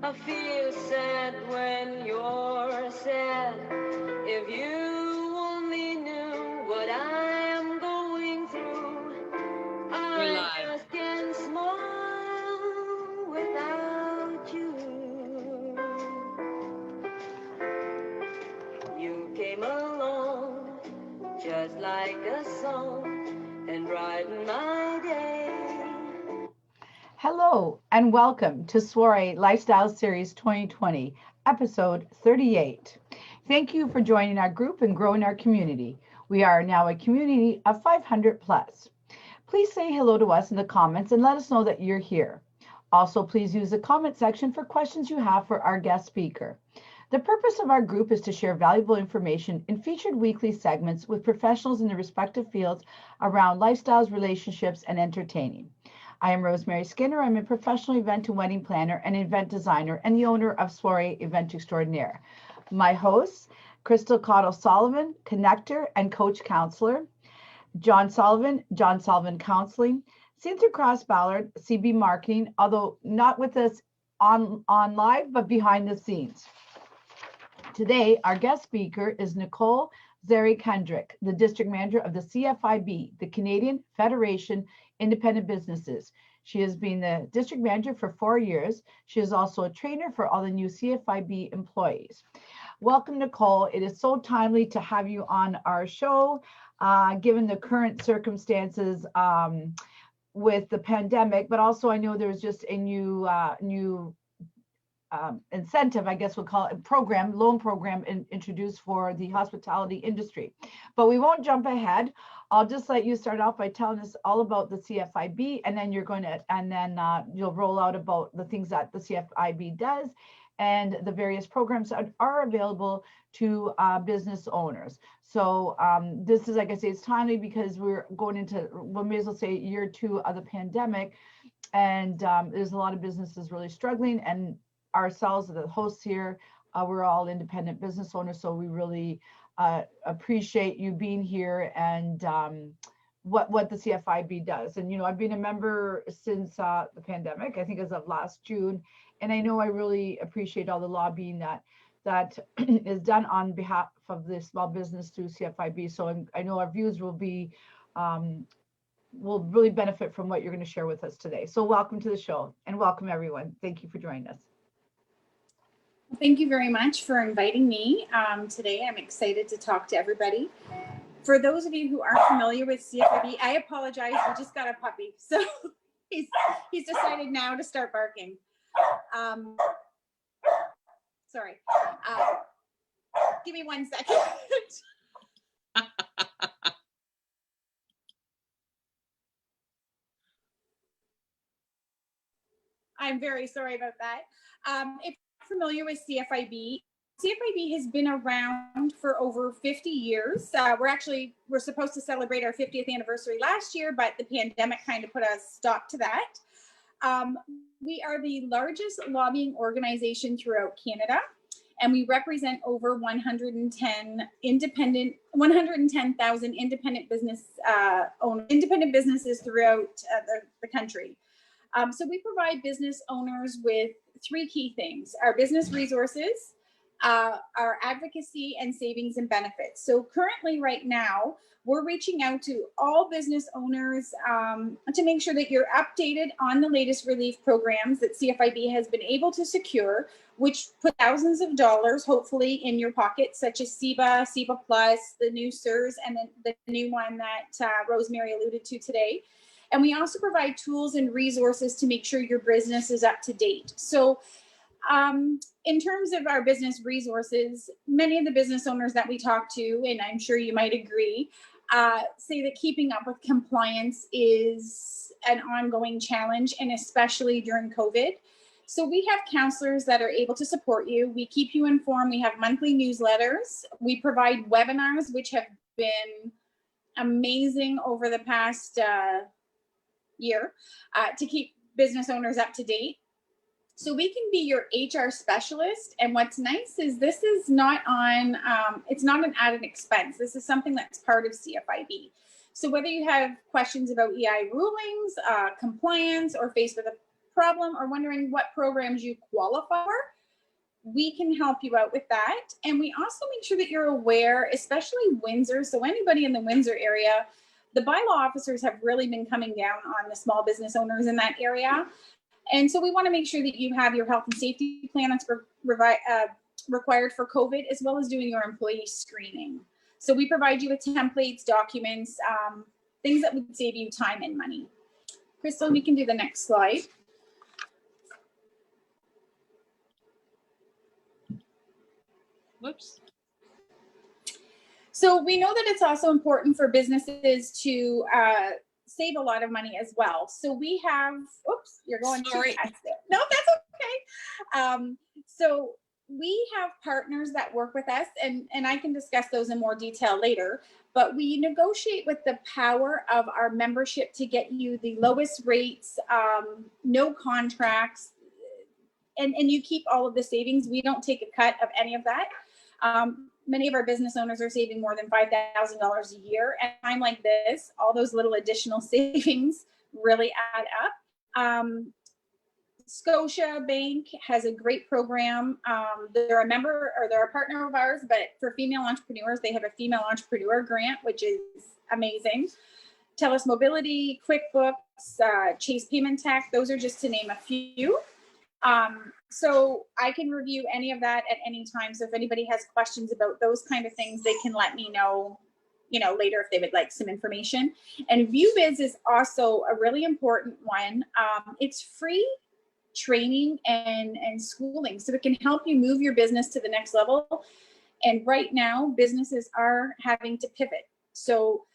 I feel sad when you're sad. If you only knew what I am going through, I just can't smile without you. You came along just like a song and brightened my day. Hello and welcome to Soiree Lifestyle Series 2020, episode 38. Thank you for joining our group and growing our community. We are now a community of 500 plus. Please say hello to us in the comments and let us know that you're here. Also, please use the comment section for questions you have for our guest speaker. The purpose of our group is to share valuable information in featured weekly segments with professionals in their respective fields around lifestyles, relationships, and entertaining. I am Rosemary Skinner. I'm a professional event and wedding planner and event designer and the owner of Soiree Event Extraordinaire. My hosts, Crystal Cottle Sullivan, connector and coach counselor, John Sullivan Counseling, Cynthia Cross Ballard, CB Marketing, although not with us on live, but behind the scenes. Today, our guest speaker is Nicole Zeray Kendrick, the district manager of the Cfib, the Canadian Federation Independent Businesses. She has been the district manager for 4 years. She is also a trainer for all the new Cfib employees. Welcome, Nicole. It is so timely to have you on our show, given the current circumstances with the pandemic, but also I know there's just a new incentive, I guess we'll call it, loan program introduced for the hospitality industry. But we won't jump ahead. I'll just let you start off by telling us all about the Cfib, and then you'll roll out about the things that the Cfib does and the various programs that are available to business owners. So this is, like I say, it's timely because we're going into, we may as well say, year 2 of the pandemic, and there's a lot of businesses really struggling, and ourselves, the hosts here, we're all independent business owners, so we really appreciate you being here and what the Cfib does. And I've been a member since the pandemic, I think as of last June, and I know I really appreciate all the lobbying that is done on behalf of the small business through Cfib. So I know our views will really benefit from what you're going to share with us today. So welcome to the show, and welcome everyone. Thank you for joining us. Thank you very much for inviting me today. I'm excited to talk to everybody. For those of you who aren't familiar with Cfib, I apologize. We just got a puppy, so he's decided now to start barking. Sorry. Give me 1 second. I'm very sorry about that. If you're familiar with Cfib has been around for over 50 years. We're supposed to celebrate our 50th anniversary last year, but the pandemic kind of put a stop to that. We are the largest lobbying organization throughout Canada, and we represent over 110,000 independent businesses throughout the country. So we provide business owners with 3 key things: our business resources, our advocacy, and savings and benefits. So currently right now, we're reaching out to all business owners to make sure that you're updated on the latest relief programs that Cfib has been able to secure, which put thousands of dollars, hopefully, in your pocket, such as CEBA Plus, the new CSRS, and then the new one that Rosemary alluded to today. And we also provide tools and resources to make sure your business is up to date. So in terms of our business resources, many of the business owners that we talk to, and I'm sure you might agree, say that keeping up with compliance is an ongoing challenge, and especially during COVID. So we have counselors that are able to support you. We keep you informed. We have monthly newsletters. We provide webinars, which have been amazing over the past year to keep business owners up to date. So we can be your HR specialist. And what's nice is this is not on, it's not an added expense. This is something that's part of Cfib. So whether you have questions about EI rulings, compliance, or faced with a problem or wondering what programs you qualify for, we can help you out with that. And we also make sure that you're aware, especially Windsor. So anybody in the Windsor area, the bylaw officers have really been coming down on the small business owners in that area. And so we want to make sure that you have your health and safety plan that's required for COVID, as well as doing your employee screening. So we provide you with templates, documents, things that would save you time and money. Crystal, we can do the next slide. Whoops. So we know that it's also important for businesses to save a lot of money as well. So we have, oops, you're going too fast there. No, that's okay. So we have partners that work with us, and I can discuss those in more detail later, but we negotiate with the power of our membership to get you the lowest rates, no contracts, and you keep all of the savings. We don't take a cut of any of that. Many of our business owners are saving more than $5,000 a year. And time like this, all those little additional savings really add up. Scotiabank has a great program. They're a member, or they're a partner of ours, but for female entrepreneurs, they have a female entrepreneur grant, which is amazing. TELUS Mobility, QuickBooks, Chase Payment Tech, those are just to name a few. So I can review any of that at any time. So if anybody has questions about those kind of things, they can let me know, later if they would like some information. And ViewBiz is also a really important one. It's free training and schooling, so it can help you move your business to the next level. And right now, businesses are having to pivot. So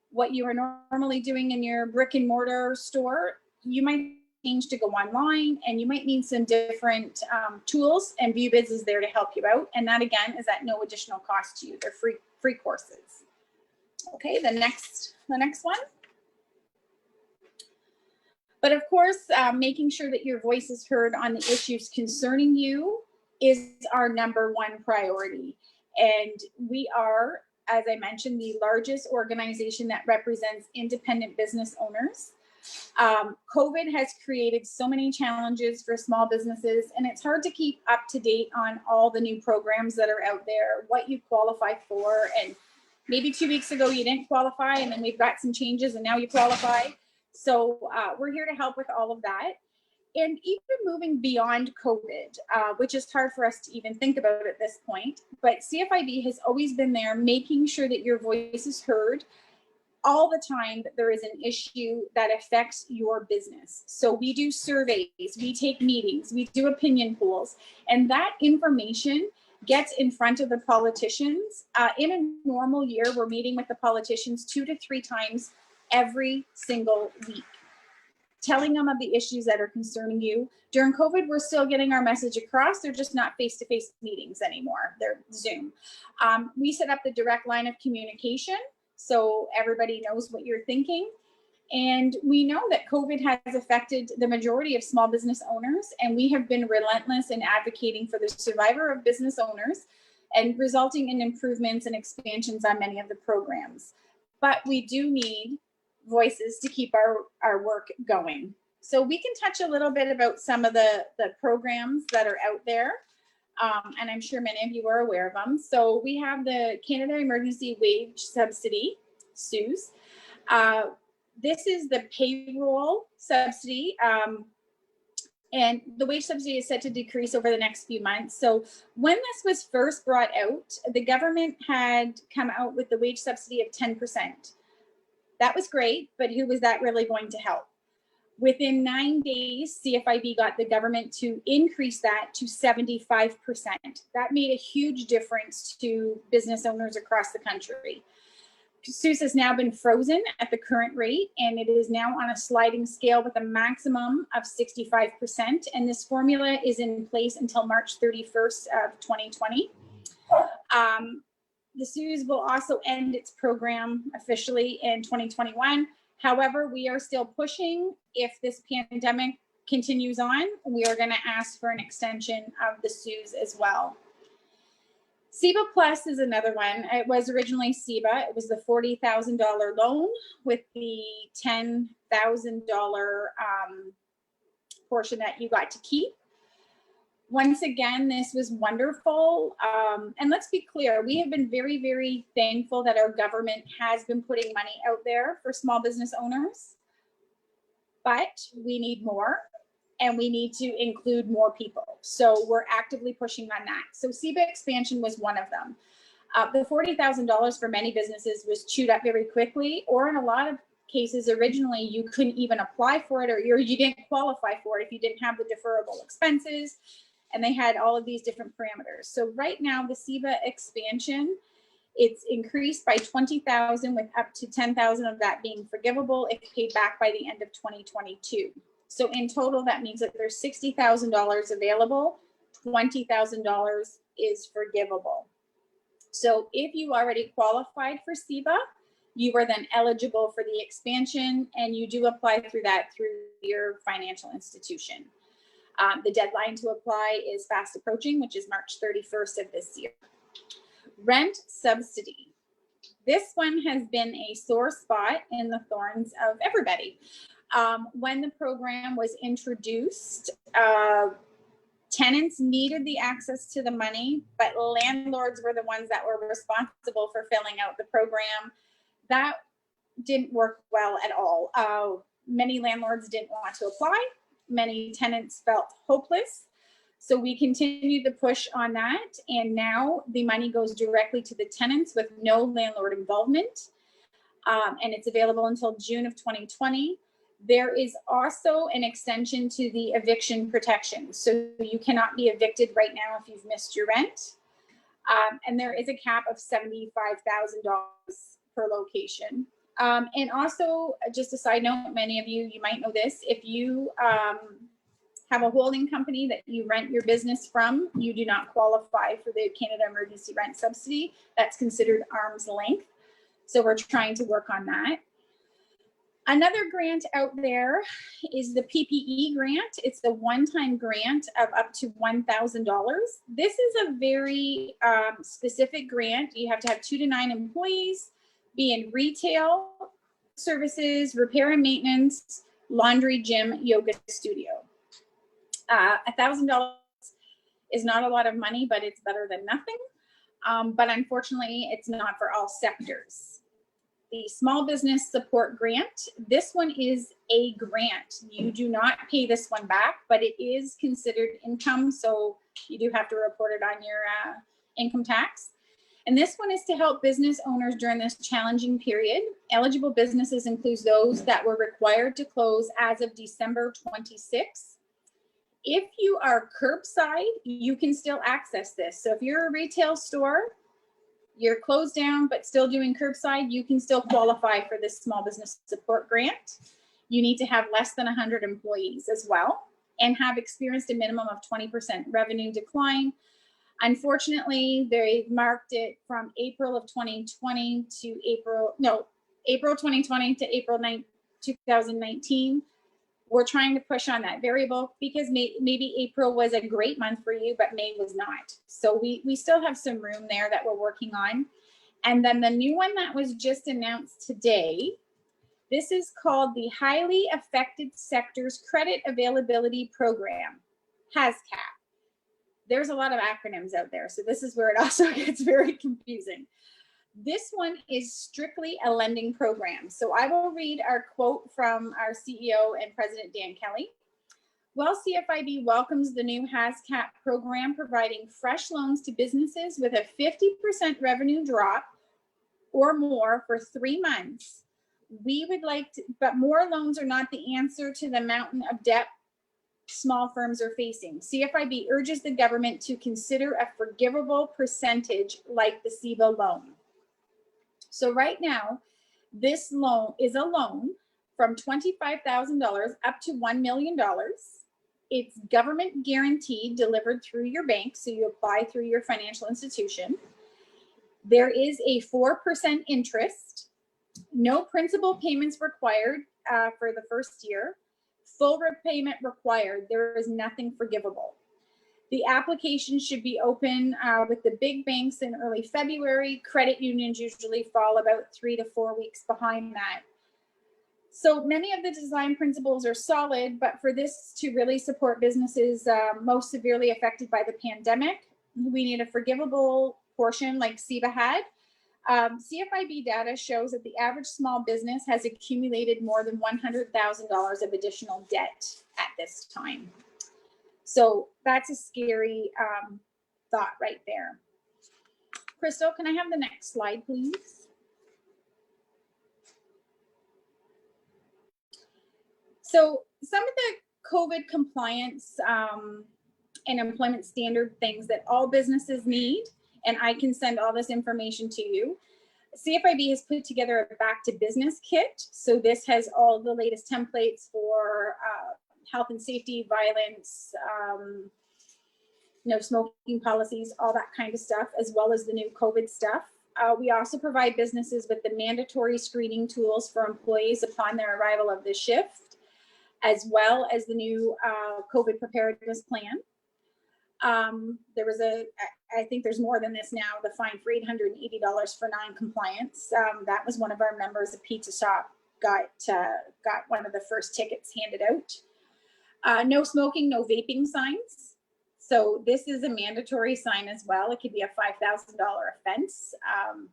what you are normally doing in your brick and mortar store, you might change to go online, and you might need some different tools, and ViewBiz is there to help you out. And that again is at no additional cost to you. They're free courses. Okay, the next one. But of course, making sure that your voice is heard on the issues concerning you is our number one priority. And we are, as I mentioned, the largest organization that represents independent business owners. COVID has created so many challenges for small businesses, and it's hard to keep up to date on all the new programs that are out there, what you qualify for, and maybe 2 weeks ago you didn't qualify, and then we've got some changes and now you qualify. So we're here to help with all of that. And even moving beyond COVID, which is hard for us to even think about at this point, but CFIB has always been there making sure that your voice is heard all the time that there is an issue that affects your business. So we do surveys, we take meetings, we do opinion polls, and that information gets in front of the politicians. In a normal year, we're meeting with the politicians 2 to 3 times every single week, telling them of the issues that are concerning you. During COVID, we're still getting our message across. They're just not face-to-face meetings anymore. They're Zoom. We set up the direct line of communication so everybody knows what you're thinking. And we know that COVID has affected the majority of small business owners, and we have been relentless in advocating for the survivor of business owners and resulting in improvements and expansions on many of the programs. But we do need voices to keep our work going. So we can touch a little bit about some of the programs that are out there. And I'm sure many of you are aware of them. So we have the Canada Emergency Wage Subsidy, CEWS. This is the payroll subsidy. And the wage subsidy is set to decrease over the next few months. So when this was first brought out, the government had come out with the wage subsidy of 10%. That was great, but who was that really going to help? Within 9 days, CFIB got the government to increase that to 75%. That made a huge difference to business owners across the country. CEWS has now been frozen at the current rate, and it is now on a sliding scale with a maximum of 65%. And this formula is in place until March 31st of 2020. The CEWS will also end its program officially in 2021. However, we are still pushing. If this pandemic continues on, we are going to ask for an extension of the CEWS as well. CEBA Plus is another one. It was originally CEBA. It was the $40,000 loan with the $10,000 portion that you got to keep. Once again, this was wonderful. And let's be clear, we have been very, very thankful that our government has been putting money out there for small business owners, but we need more and we need to include more people. So we're actively pushing on that. So Cfib expansion was one of them. The $40,000 for many businesses was chewed up very quickly, or in a lot of cases, originally you couldn't even apply for it, or you didn't qualify for it if you didn't have the deferrable expenses. And they had all of these different parameters. So right now, the Cfib expansion, it's increased by 20,000, with up to 10,000 of that being forgivable if paid back by the end of 2022. So in total, that means that there's $60,000 available, $20,000 is forgivable. So if you already qualified for Cfib, you are then eligible for the expansion, and you do apply through your financial institution. The deadline to apply is fast approaching, which is March 31st of this year. Rent subsidy. This one has been a sore spot in the thorns of everybody. When the program was introduced, tenants needed the access to the money, but landlords were the ones that were responsible for filling out the program. That didn't work well at all. Many landlords didn't want to apply. Many tenants felt hopeless. So we continued the push on that. And now the money goes directly to the tenants with no landlord involvement. And it's available until June of 2020. There is also an extension to the eviction protection. So you cannot be evicted right now if you've missed your rent. And there is a cap of $75,000 per location. And also, just a side note, many of you might know this, if you have a holding company that you rent your business from, you do not qualify for the Canada Emergency Rent Subsidy. That's considered arm's length. So we're trying to work on that. Another grant out there is the Ppe Grant. It's a one-time grant of up to $1,000. This is a very specific grant. You have to have 2 to 9 employees, be in retail, services, repair and maintenance, laundry, gym, yoga studio. $1,000 is not a lot of money, but it's better than nothing. But unfortunately, it's not for all sectors. The Small Business Support Grant, this one is a grant. You do not pay this one back, but it is considered income, so you do have to report it on your income tax. And this one is to help business owners during this challenging period. Eligible businesses includes those that were required to close as of December 26th. If you are curbside, you can still access this. So if you're a retail store, you're closed down, but still doing curbside, you can still qualify for this Small Business Support Grant. You need to have less than 100 employees as well, and have experienced a minimum of 20% revenue decline. Unfortunately, they marked it from April 2020 to April 2020 to April 2019. We're trying to push on that variable because maybe April was a great month for you, but May was not. So we still have some room there that we're working on. And then the new one that was just announced today, this is called the Highly Affected Sectors Credit Availability Program, HAZCAP. There's a lot of acronyms out there, so this is where it also gets very confusing. This one is strictly a lending program. So I will read our quote from our CEO and President Dan Kelly. Well, CFIB welcomes the new HAZCAP program, providing fresh loans to businesses with a 50% revenue drop or more for 3 months. We would like to, but more loans are not the answer to the mountain of debt small firms are facing. CFIB urges the government to consider a forgivable percentage like the Cfib loan. So right now, this loan is a loan from $25,000 up to $1 million. It's government guaranteed, delivered through your bank, so you apply through your financial institution. There is a 4% interest, no principal payments required for the first year, full repayment required. There is nothing forgivable. The application should be open with the big banks in early February. Credit unions usually fall about 3 to 4 weeks behind that. So many of the design principles are solid, but for this to really support businesses most severely affected by the pandemic, we need a forgivable portion like CEBA had. CFIB data shows that the average small business has accumulated more than $100,000 of additional debt at this time. So that's a scary thought right there. Crystal, can I have the next slide, please? So some of the COVID compliance and employment standard things that all businesses need, and I can send all this information to you. CFIB has put together a back to business kit. So this has all the latest templates for health and safety, violence, no smoking policies, all that kind of stuff, as well as the new COVID stuff. We also provide businesses with the mandatory screening tools for employees upon their arrival of the shift, as well as the new COVID preparedness plan. There was I think there's more than this now, the fine for $880 for non-compliance. That was one of our members, a pizza shop, got one of the first tickets handed out. No smoking, no vaping signs. So this is a mandatory sign as well. It could be a $5,000 offense.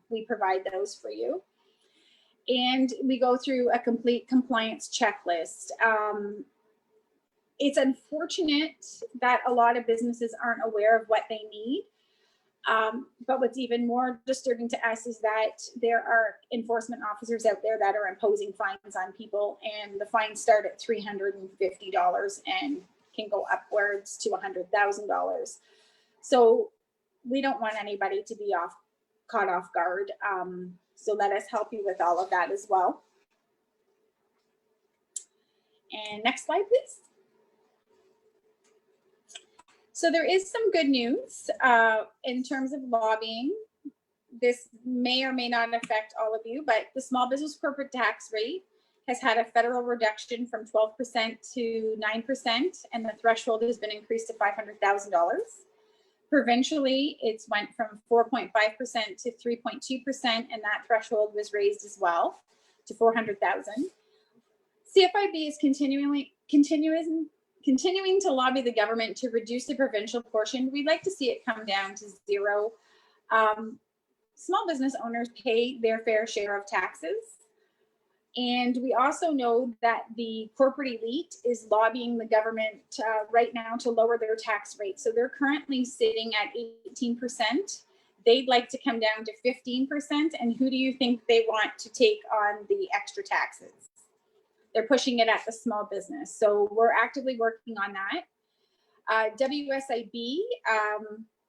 We provide those for you. And we go through a complete compliance checklist. It's unfortunate that a lot of businesses aren't aware of what they need. But what's even more disturbing to us is that there are enforcement officers out there that are imposing fines on people, and the fines start at $350 and can go upwards to $100,000. So we don't want anybody to be caught off guard. So let us help you with all of that as well. And next slide, please. So there is some good news in terms of lobbying. This may or may not affect all of you, but the small business corporate tax rate has had a federal reduction from 12% to 9%, and the threshold has been increased to $500,000. Provincially, it's went from 4.5% to 3.2%, and that threshold was raised as well to $400,000. CFIB is continuing to lobby the government to reduce the provincial portion. We'd like to see it come down to zero. Small business owners pay their fair share of taxes. And we also know that the corporate elite is lobbying the government right now to lower their tax rate. So they're currently sitting at 18%. They'd like to come down to 15%. And who do you think they want to take on the extra taxes? They're pushing it at the small business. So we're actively working on that. WSIB,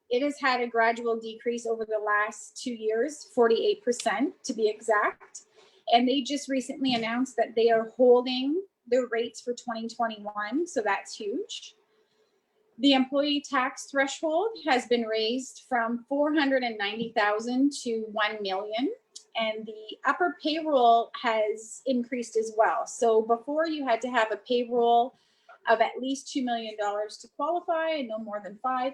it has had a gradual decrease over the last 2 years, 48% to be exact. And they just recently announced that they are holding their rates for 2021. So that's huge. The employee tax threshold has been raised from $490,000 to $1 million. And the upper payroll has increased as well. So before you had to have a payroll of at least $2 million to qualify, and no more than 5.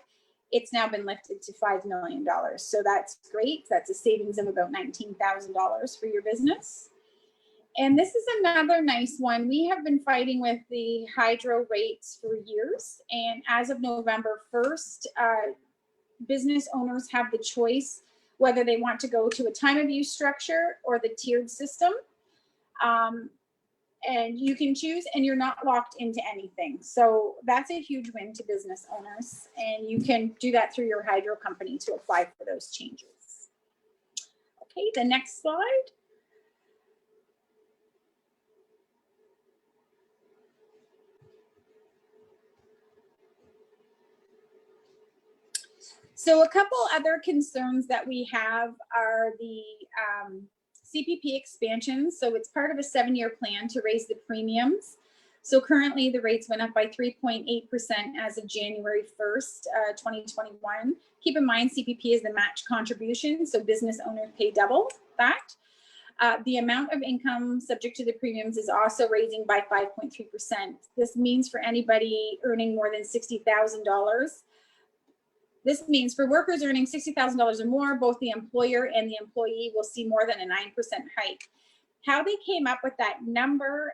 It's now been lifted to $5 million. So that's great. That's a savings of about $19,000 for your business. And this is another nice one. We have been fighting with the hydro rates for years. And as of November 1st, business owners have the choice whether they want to go to a time of use structure or the tiered system. And you can choose, and you're not locked into anything. So that's a huge win to business owners. And you can do that through your hydro company to apply for those changes. Okay, the next slide. So a couple other concerns that we have are the Cpp Expansions. So it's part of a 7-year plan to raise the premiums. So currently the rates went up by 3.8% as of January 1st, 2021. Keep in mind, Cpp is the match contribution, so business owners pay double that. The amount of income subject to the premiums is also raising by 5.3%. This means for anybody earning more than $60,000, this means for workers earning $60,000 or more, both the employer and the employee will see more than a 9% hike. How they came up with that number,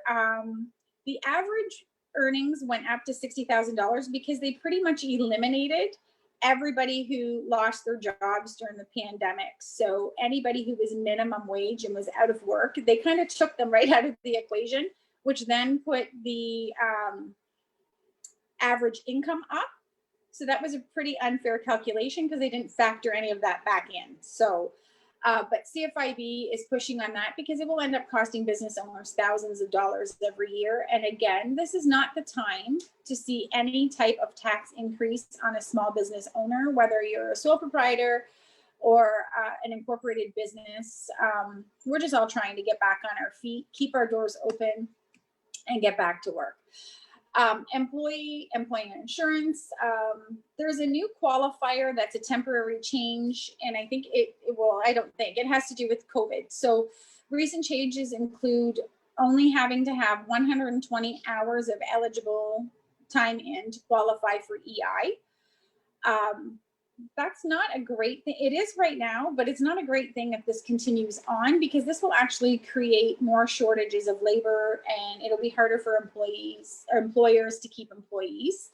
the average earnings went up to $60,000 because they pretty much eliminated everybody who lost their jobs during the pandemic. So anybody who was minimum wage and was out of work, they kind of took them right out of the equation, which then put the average income up. So that was a pretty unfair calculation because they didn't factor any of that back in. So, but CFIB is pushing on that because it will end up costing business owners thousands of dollars every year. And again, this is not the time to see any type of tax increase on a small business owner, whether you're a sole proprietor or an incorporated business. We're just all trying to get back on our feet, keep our doors open, and get back to work. Employee insurance. There's a new qualifier that's a temporary change, and I think it has to do with COVID. So recent changes include only having to have 120 hours of eligible time in to qualify for EI. That's not a great thing. It is right now, but it's not a great thing if this continues on, because this will actually create more shortages of labor, and it'll be harder for employers to keep employees.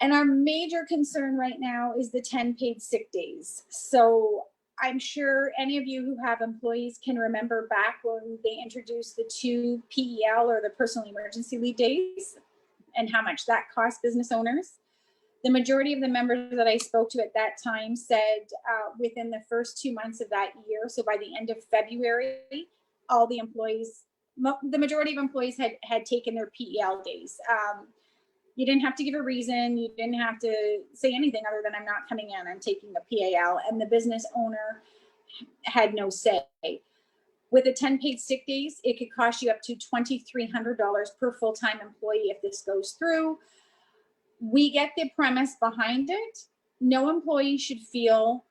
And our major concern right now is the 10 paid sick days. So I'm sure any of you who have employees can remember back when they introduced the 2 PEL, or the personal emergency leave days, and how much that cost business owners. The majority of the members that I spoke to at that time said within the first 2 months of that year, so by the end of February, all the employees, the majority of employees had taken their PEL days. You didn't have to give a reason. You didn't have to say anything other than, I'm not coming in, I'm taking the PAL, and the business owner had no say. With the 10 paid sick days, it could cost you up to $2,300 per full-time employee if this goes through. We get the premise behind it. No employee should feel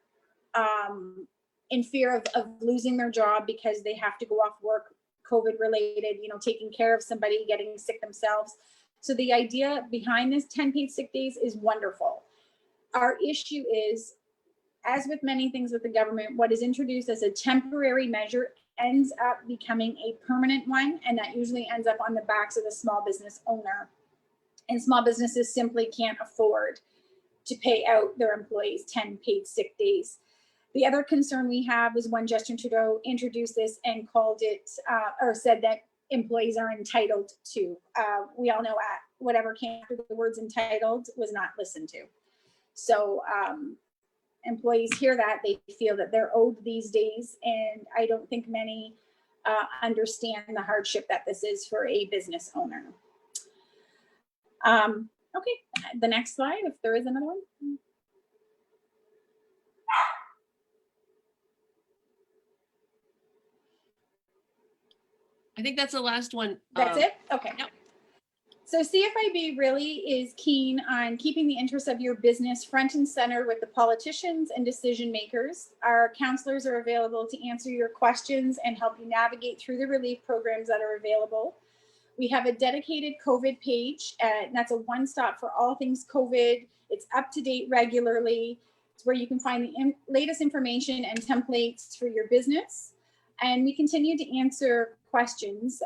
in fear of losing their job because they have to go off work, COVID related, taking care of somebody, getting sick themselves. So the idea behind this 10 paid sick days is wonderful. Our issue is, as with many things with the government, what is introduced as a temporary measure ends up becoming a permanent one, and that usually ends up on the backs of the small business owner. And small businesses simply can't afford to pay out their employees 10 paid sick days. The other concern we have is when Justin Trudeau introduced this and called it, or said that employees are entitled to. We all know whatever came after the words entitled was not listened to. So employees hear that, they feel that they're owed these days, and I don't think many understand the hardship that this is for a business owner. Okay, the next slide, if there is another one. I think that's the last one. That's it? Okay. Yep. So CFIB really is keen on keeping the interests of your business front and center with the politicians and decision makers. Our counselors are available to answer your questions and help you navigate through the relief programs that are available. We have a dedicated COVID page, and that's a one-stop for all things COVID. It's up to date regularly. It's where you can find the latest information and templates for your business. And we continue to answer questions.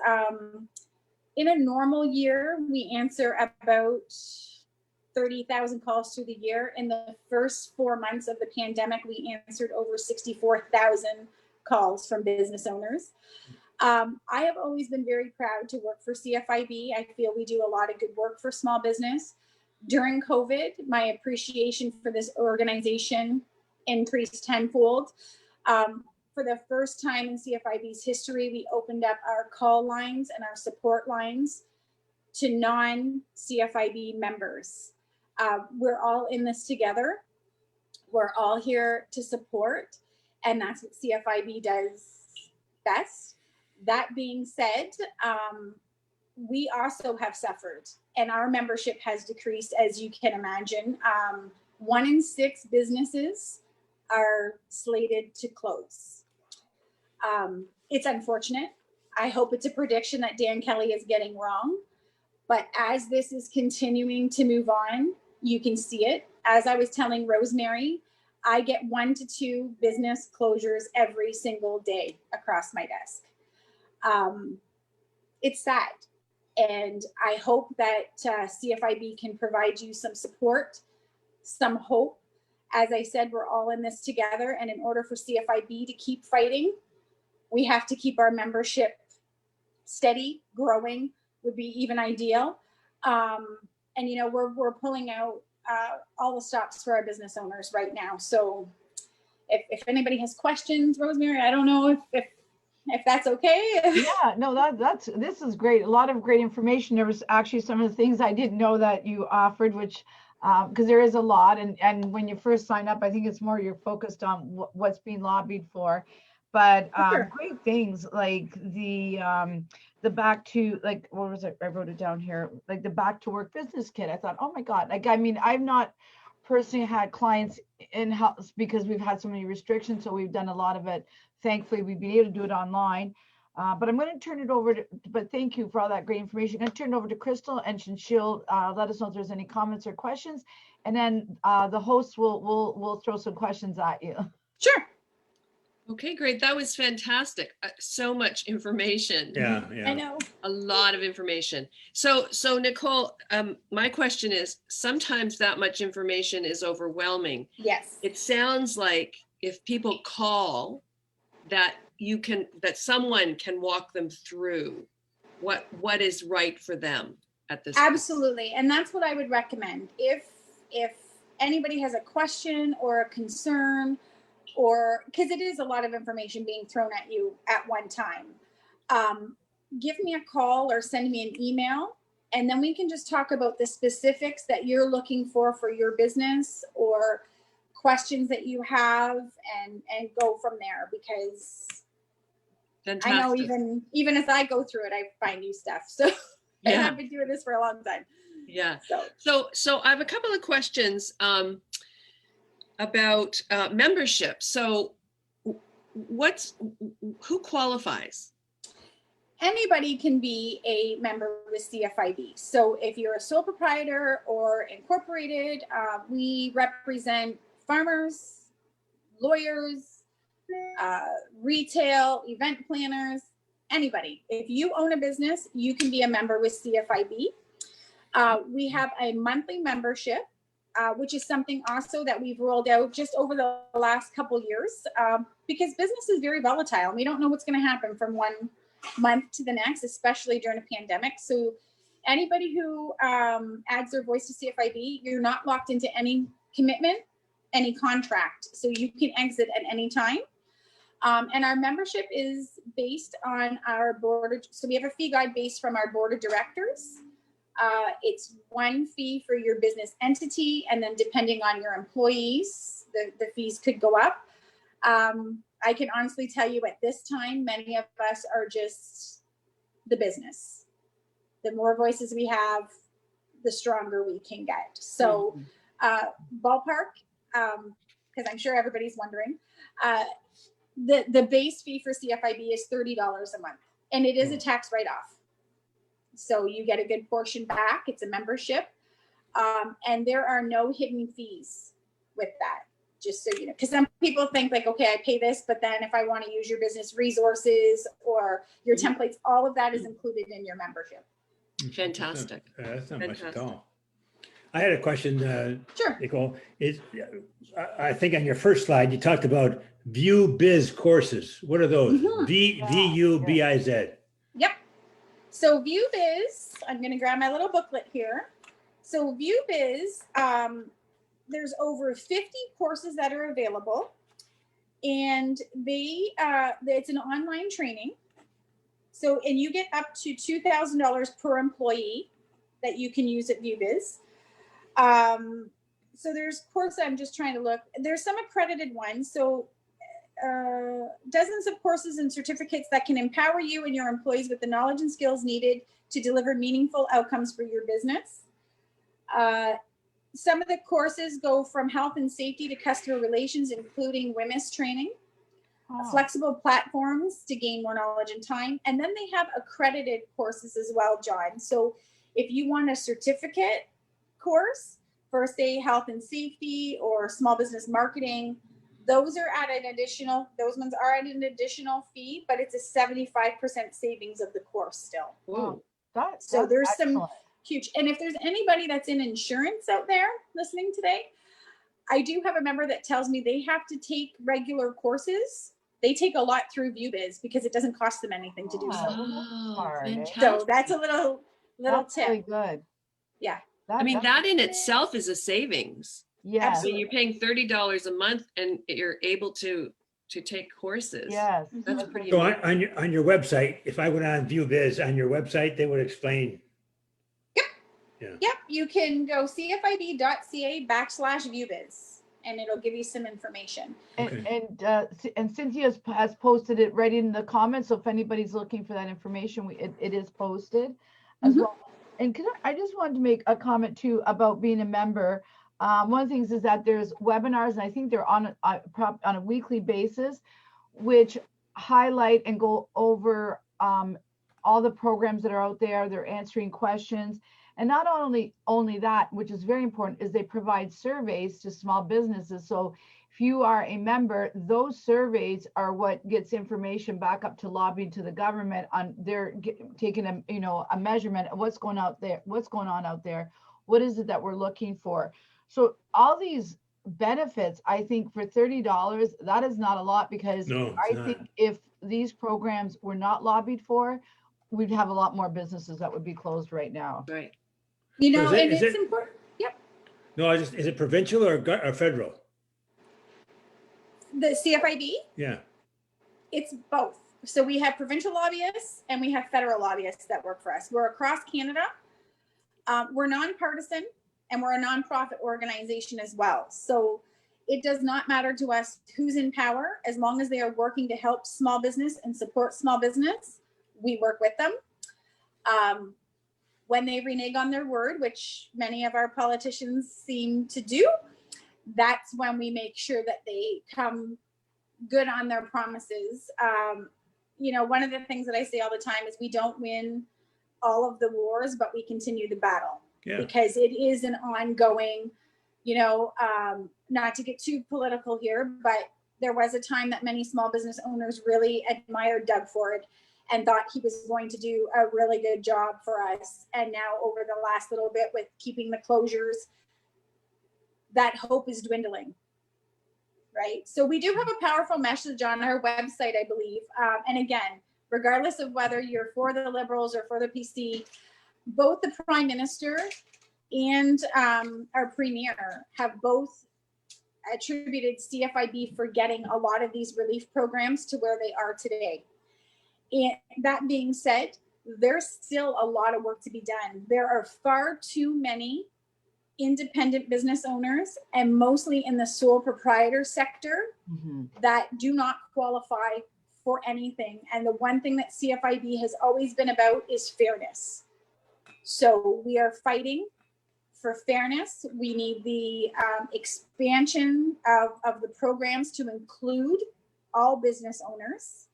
In a normal year, we answer about 30,000 calls through the year. In the first 4 months of the pandemic, we answered over 64,000 calls from business owners. I have always been very proud to work for CFIB. I feel we do a lot of good work for small business. During COVID, my appreciation for this organization increased tenfold. For the first time in CFIB's history, we opened up our call lines and our support lines to non-CFIB members. We're all in this together. We're all here to support, and that's what CFIB does best. That being said, we also have suffered, and our membership has decreased, as you can imagine. 1 in 6 businesses are slated to close. It's unfortunate. I hope it's a prediction that Dan Kelly is getting wrong. But as this is continuing to move on, you can see it. As I was telling Rosemary, I get 1 to 2 business closures every single day across my desk. It's sad. And I hope that CFIB can provide you some support, some hope. As I said, we're all in this together. And in order for CFIB to keep fighting, we have to keep our membership steady, growing would be even ideal. And, you know, we're pulling out all the stops for our business owners right now. So if anybody has questions, Rosemary, I don't know if that's okay. Yeah, no, this is great. A lot of great information. There was actually some of the things I didn't know that you offered, which because there is a lot, and when you first sign up, I think it's more you're focused on what's being lobbied for, but Sure. great things like the back to, like, what was it? I wrote it down here, like the back to work business kit. I thought, oh my God, like, I mean, I've not personally had clients in-house because we've had so many restrictions, so we've done a lot of it. Thankfully, we've been able to do it online. But I'm going to turn it over to, but thank you for all that great information. I'm going to turn it over to Crystal, and she'll let us know if there's any comments or questions. And then the hosts will throw some questions at you. Sure. Okay, great. That was fantastic. So much information. Yeah, I yeah. know. A lot of information. So Nicole, my question is, sometimes that much information is overwhelming. Yes. It sounds like if people call, that someone can walk them through what is right for them at this point. Absolutely. And that's what I would recommend. If anybody has a question or a concern, or because it is a lot of information being thrown at you at one time, give me a call or send me an email, and then we can just talk about the specifics that you're looking for your business or questions that you have, and go from there. Because Fantastic. I know even as I go through it, I find new stuff. So Yeah. I've been doing this for a long time. Yeah. So So I have a couple of questions about membership. So who qualifies? anybody can be a member with CFIB. So if you're a sole proprietor or incorporated, we represent farmers, lawyers, retail, event planners, anybody. If you own a business, you can be a member with CFIB. We have a monthly membership, which is something also that we've rolled out just over the last couple years, because business is very volatile and we don't know what's going to happen from one month to the next, especially during a pandemic. So anybody who adds their voice to CFIB, you're not locked into any commitment, any contract. So you can exit at any time. And our membership is based on our board. So we have a fee guide based from our board of directors. It's one fee for your business entity, and then depending on your employees, the fees could go up. I can honestly tell you at this time, many of us are just the business. The more voices we have, the stronger we can get. So ballpark, because I'm sure everybody's wondering, the base fee for CFIB is $30 a month, and it is a tax write-off. So you get a good portion back. It's a membership. And there are no hidden fees with that, just so you know. Because some people think like, okay, I pay this, but then if I want to use your business resources or your templates, all of that is included in your membership. Fantastic. That's not much at Fantastic. all. I had a question, Sure. Nicole. I think on your first slide, you talked about View Biz Courses. What are those? VUBIZ. Yep. So ViewBiz, I'm going to grab my little booklet here. So ViewBiz, there's over 50 courses that are available, and it's an online training. So, and you get up to $2,000 per employee that you can use at ViewBiz. So there's courses, I'm just trying to look. There's some accredited ones. So dozens of courses and certificates that can empower you and your employees with the knowledge and skills needed to deliver meaningful outcomes for your business. Some of the courses go from health and safety to customer relations, including WMIS training, flexible platforms to gain more knowledge and time. And then they have accredited courses as well, John. So if you want a certificate course for, say, health and safety or small business marketing, Those are at an additional, those ones are at an additional fee, but it's a 75% savings of the course still. Whoa. So That's there's excellent. some huge, and if there's anybody that's in insurance out there listening today, I do have a member that tells me they have to take regular courses. They take a lot through ViewBiz because it doesn't cost them anything to do so. Oh, Smart, eh? fantastic. So that's a little That's tip. really good. Yeah. I mean, that's- that in itself is a savings. Yes, So you're paying $30 a month and you're able to take courses. yes. That's pretty So amazing. on your website, if I went on ViewBiz on your website, they would explain. Yep, you can go cfib.ca/viewbiz and it'll give you some information. And Cynthia has posted it right in the comments. So if anybody's looking for that information, it is posted as well. And I just wanted to make a comment too about being a member. One of the things is that there's webinars, and I think they're on a weekly basis, which highlight and go over all the programs that are out there. They're answering questions. And not only that, which is very important, is they provide surveys to small businesses. So if you are a member, those surveys are what gets information back up to lobbying to the government on they're taking a measurement of what's going on out there. What is it that we're looking for? So all these benefits, I think for $30, that is not a lot, because No, I it's not. think if these programs were not lobbied for, we'd have a lot more businesses that would be closed right now. Right. You know, So is it- and is it's it- important. Yep. No, is it provincial or federal? The CFIB, Yeah. it's both. So we have provincial lobbyists and we have federal lobbyists that work for us. We're across Canada. We're nonpartisan and we're a nonprofit organization as well. So it does not matter to us who's in power, as long as they are working to help small business and support small business, we work with them. When they renege on their word, which many of our politicians seem to do, that's when we make sure that they come good on their promises. One of the things that I say all the time is we don't win all of the wars, but we continue the battle. Yeah. Because it is an ongoing, not to get too political here, but there was a time that many small business owners really admired Doug Ford and thought he was going to do a really good job for us. And now over the last little bit with keeping the closures, that hope is dwindling, right? So we do have a powerful message on our website, I believe. And again, regardless of whether you're for the Liberals or for the PC, both the Prime Minister and our Premier have both attributed CFIB for getting a lot of these relief programs to where they are today. And that being said, there's still a lot of work to be done. There are far too many independent business owners, and mostly in the sole proprietor sector, that do not qualify for anything. And the one thing that CFIB has always been about is fairness. So we are fighting for fairness. We need the expansion of the programs to include all business owners,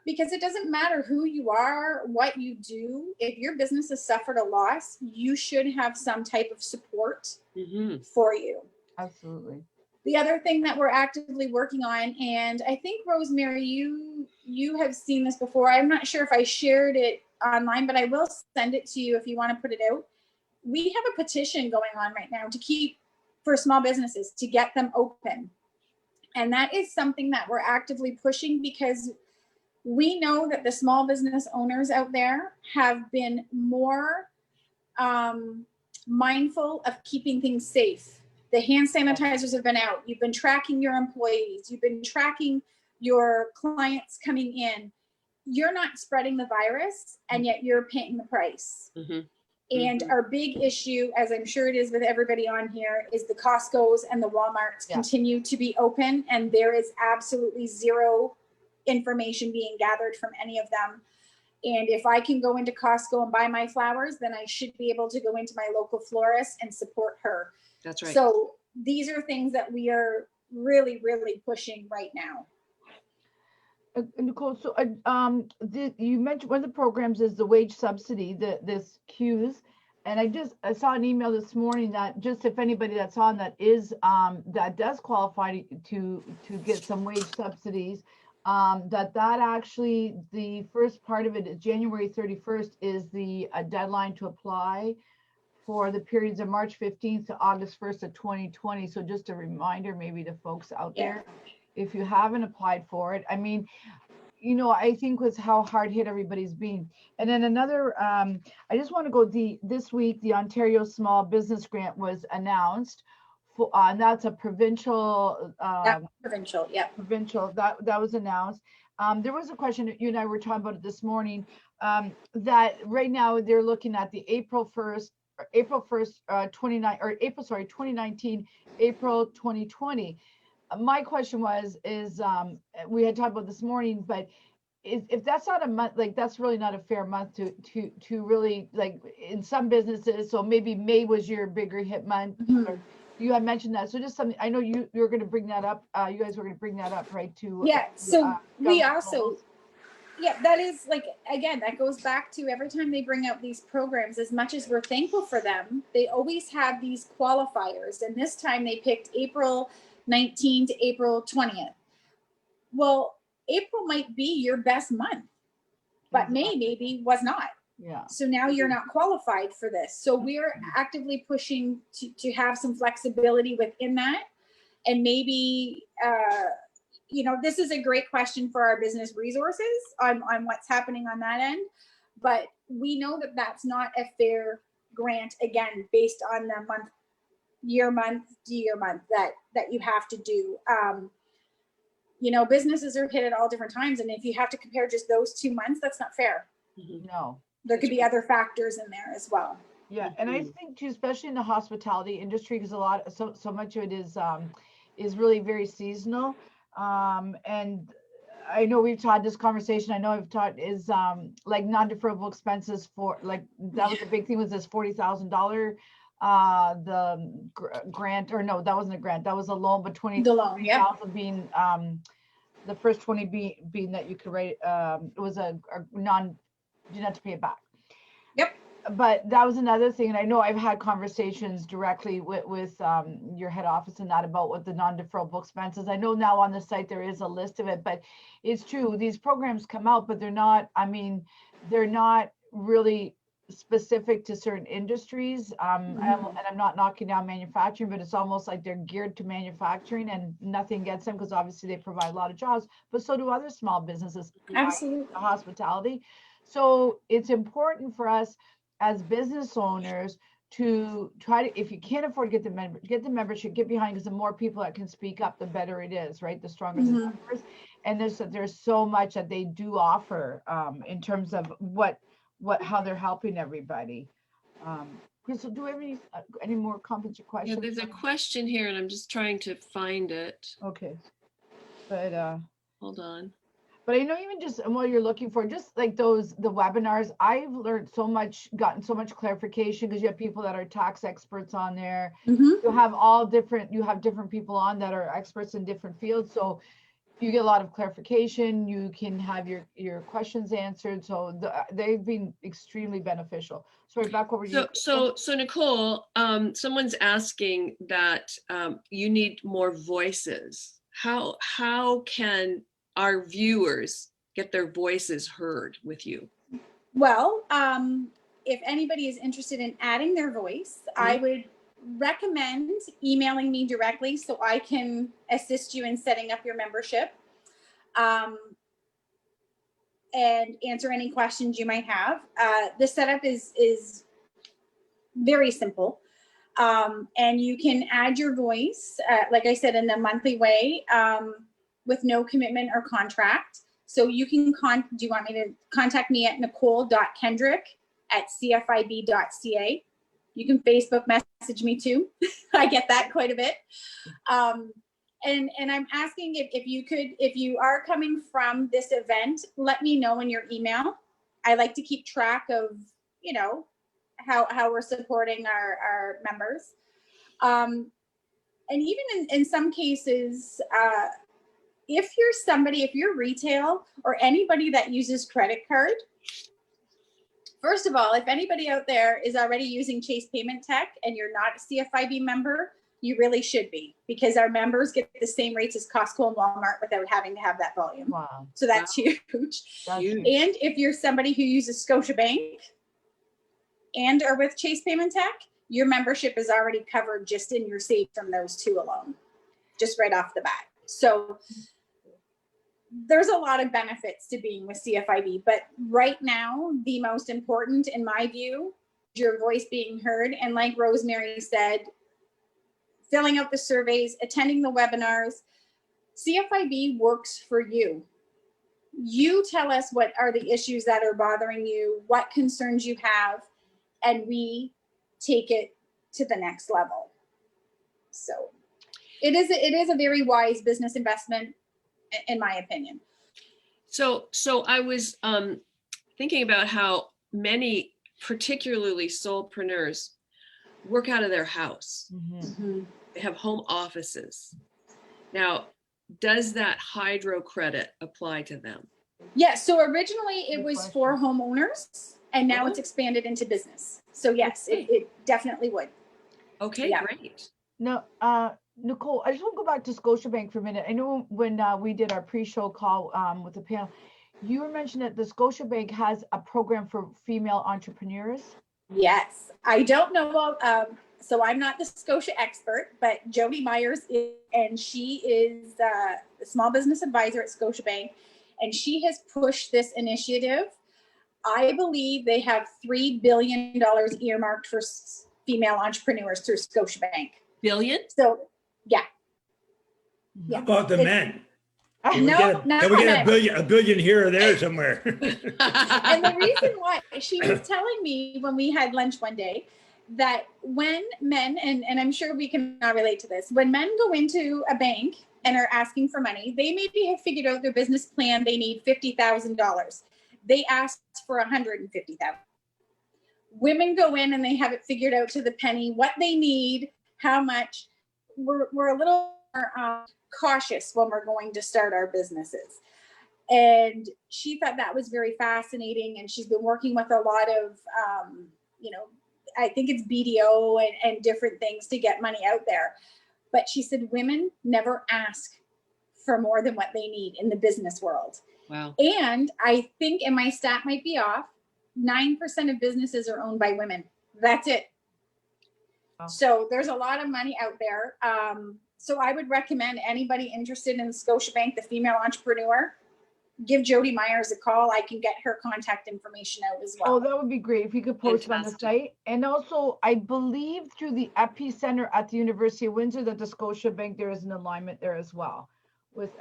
because it doesn't matter who you are, what you do. If your business has suffered a loss, you should have some type of support for you. Absolutely. The other thing that we're actively working on, and I think, Rosemary, you have seen this before. I'm not sure if I shared it online, but I will send it to you if you want to put it out. We have a petition going on right now for small businesses to get them open. And that is something that we're actively pushing, because we know that the small business owners out there have been more mindful of keeping things safe. The hand sanitizers have been out. You've been tracking your employees. You've been tracking your clients coming in. You're not spreading the virus, and yet you're paying the price. And our big issue, as I'm sure it is with everybody on here, is the Costco's and the Walmarts continue to be open, and there is absolutely zero information being gathered from any of them. And if I can go into Costco and buy my flowers, then I should be able to go into my local florist and support her. That's right. So these are things that we are really, really pushing right now. Nicole, so you mentioned one of the programs is the wage subsidy, this CEWS, And I saw an email this morning that just if anybody that's on that is that does qualify to get some wage subsidies, that actually the first part of it is January 31st is the deadline to apply for the periods of March 15th to August 1st of 2020. So just a reminder maybe to folks out there, if you haven't applied for it, I mean, you know, I think was how hard hit everybody's been. And then another, I just want to go this week, the Ontario Small Business Grant was announced for, and that's a provincial, provincial, yeah. Provincial, that was announced. There was a question that you and I were talking about it this morning, that right now they're looking at the April 1st, 2019, April 2020. My question is we had talked about this morning, but if that's not a month, like that's really not a fair month to really, like in some businesses, so maybe May was your bigger hit month. Or you had mentioned that, so just something, I know you're going to bring that up, you guys were going to bring that up, right? So we also, that is like, again, that goes back to every time they bring out these programs, as much as we're thankful for them, they always have these qualifiers, and this time they picked April 19 to April 20th. Well, April might be your best month, but May maybe was not. Yeah. So now you're not qualified for this. So we're actively pushing to have some flexibility within that. And maybe, you know, this is a great question for our business resources on what's happening on that end. But we know that that's not a fair grant, again, based on the year month that you have to do. You know, businesses are hit at all different times, and if you have to compare just those 2 months, that's not fair. No, there could be other factors in there as well. Yeah, and I think too, especially in the hospitality industry, because so much of it is really very seasonal. And I know we've had this conversation. I know I've taught is like non-deferrable expenses for, like, that was the big thing, was this $40,000 the grant, or no, that wasn't a grant, that was a loan, but 20,000 being the first 20 being that you could write, it was a you didn't have to pay it back. Yep. But that was another thing, and I know I've had conversations directly with your head office and that about what the non-deferrable expenses. I know now on the site there is a list of it, but it's true, these programs come out, but they're not, I mean, they're not really specific to certain industries. And I'm not knocking down manufacturing, but it's almost like they're geared to manufacturing and nothing gets them, because obviously they provide a lot of jobs, but so do other small businesses. Absolutely. Hospitality. So it's important for us as business owners to try to, if you can't afford to get the membership, get behind, because the more people that can speak up, the better it is, right? The stronger the numbers. And there's so much that they do offer in terms of how they're helping everybody. Crystal, do we have any more comments or questions? Yeah, there's a question here, and I'm just trying to find it. Okay, but hold on. But I know even just while you're looking for, just like the webinars, I've learned so much, gotten so much clarification, because you have people that are tax experts on there. You have different people on that are experts in different fields. So you get a lot of clarification, you can have your questions answered. So they've been extremely beneficial. Sorry, back over to you. So Nicole, someone's asking that you need more voices. How can our viewers get their voices heard with you? Well, if anybody is interested in adding their voice, I would recommend emailing me directly so I can assist you in setting up your membership and answer any questions you might have. The setup is very simple. And you can add your voice, like I said, in the monthly way, with no commitment or contract. So you can do you want me to contact me at nicole.kendrick@cfib.ca. You can Facebook message me too. I get that quite a bit. And I'm asking if you are coming from this event, let me know in your email. I like to keep track of, you know, how we're supporting our members. And even in some cases, if you're retail or anybody that uses credit card, First of all, if anybody out there is already using Chase Payment Tech and you're not a CFIB member, you really should be, because our members get the same rates as Costco and Walmart without having to have that volume. Wow. So that's huge. That's Huge. huge. And if you're somebody who uses Scotiabank and are with Chase Payment Tech, your membership is already covered just in your save from those two alone, just right off the bat. So there's a lot of benefits to being with CFIB, but right now, the most important, in my view, is your voice being heard. And like Rosemary said, filling out the surveys, attending the webinars. CFIB works for you. You tell us what are the issues that are bothering you, what concerns you have, and we take it to the next level. So it is a very wise business investment, in my opinion. So I was thinking about how many, particularly solopreneurs, work out of their house. Mm-hmm. They have home offices. Now, does that hydro credit apply to them? Yes. So originally it Good was question. for homeowners, and now it's expanded into business. So yes, it definitely would. Okay, Yeah. great. No, Nicole, I just want to go back to Scotiabank for a minute. I know when we did our pre-show call with the panel, you were mentioning that the Scotiabank has a program for female entrepreneurs. Yes. I don't know. So I'm not the Scotia expert, but Jody Myers is, and she is the small business advisor at Scotiabank, and she has pushed this initiative. I believe they have $3 billion earmarked for female entrepreneurs through Scotiabank. Billion? So yeah. How about the men? Can we No, get not can we get men. a billion here or there somewhere? And the reason why, she was telling me when we had lunch one day, that when men, and I'm sure we can all relate to this, when men go into a bank and are asking for money, they maybe have figured out their business plan, they need $50,000. They ask for $150,000. Women go in and they have it figured out to the penny, what they need, how much. We're a little more cautious when we're going to start our businesses. And she thought that was very fascinating. And she's been working with a lot of, I think it's BDO and different things to get money out there. But she said women never ask for more than what they need in the business world. Wow. And I think, and my stat might be off, 9% of businesses are owned by women. That's it. Wow. So there's a lot of money out there. So I would recommend anybody interested in Scotiabank, the female entrepreneur, give Jody Myers a call. I can get her contact information out as well. Oh, that would be great if you could post it on the Fantastic. site. And also, I believe through the Epicenter at the University of Windsor that the Scotiabank, there is an alignment there as well with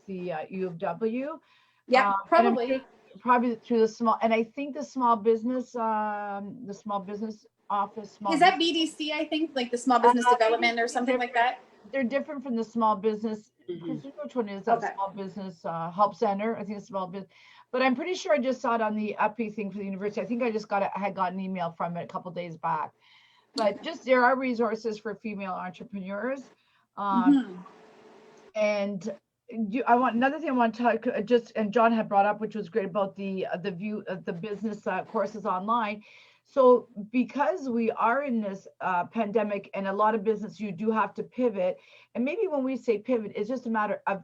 the U of W. Yeah, and I'm probably. sure probably through the small, and I think the small business office. Is that BDC, I think, like the small business development or something like that? They're different from the small business. Mhm. Christine, which one is that? Okay. Small business help center. I think it's small business, but I'm pretty sure I just saw it on the Epi thing for the university. I think I just had got an email from it a couple days back. But just there are resources for female entrepreneurs. And I want another thing I want to talk just, and John had brought up, which was great about the view of the business courses online. So because we are in this pandemic and a lot of business, you do have to pivot. And maybe when we say pivot, it's just a matter of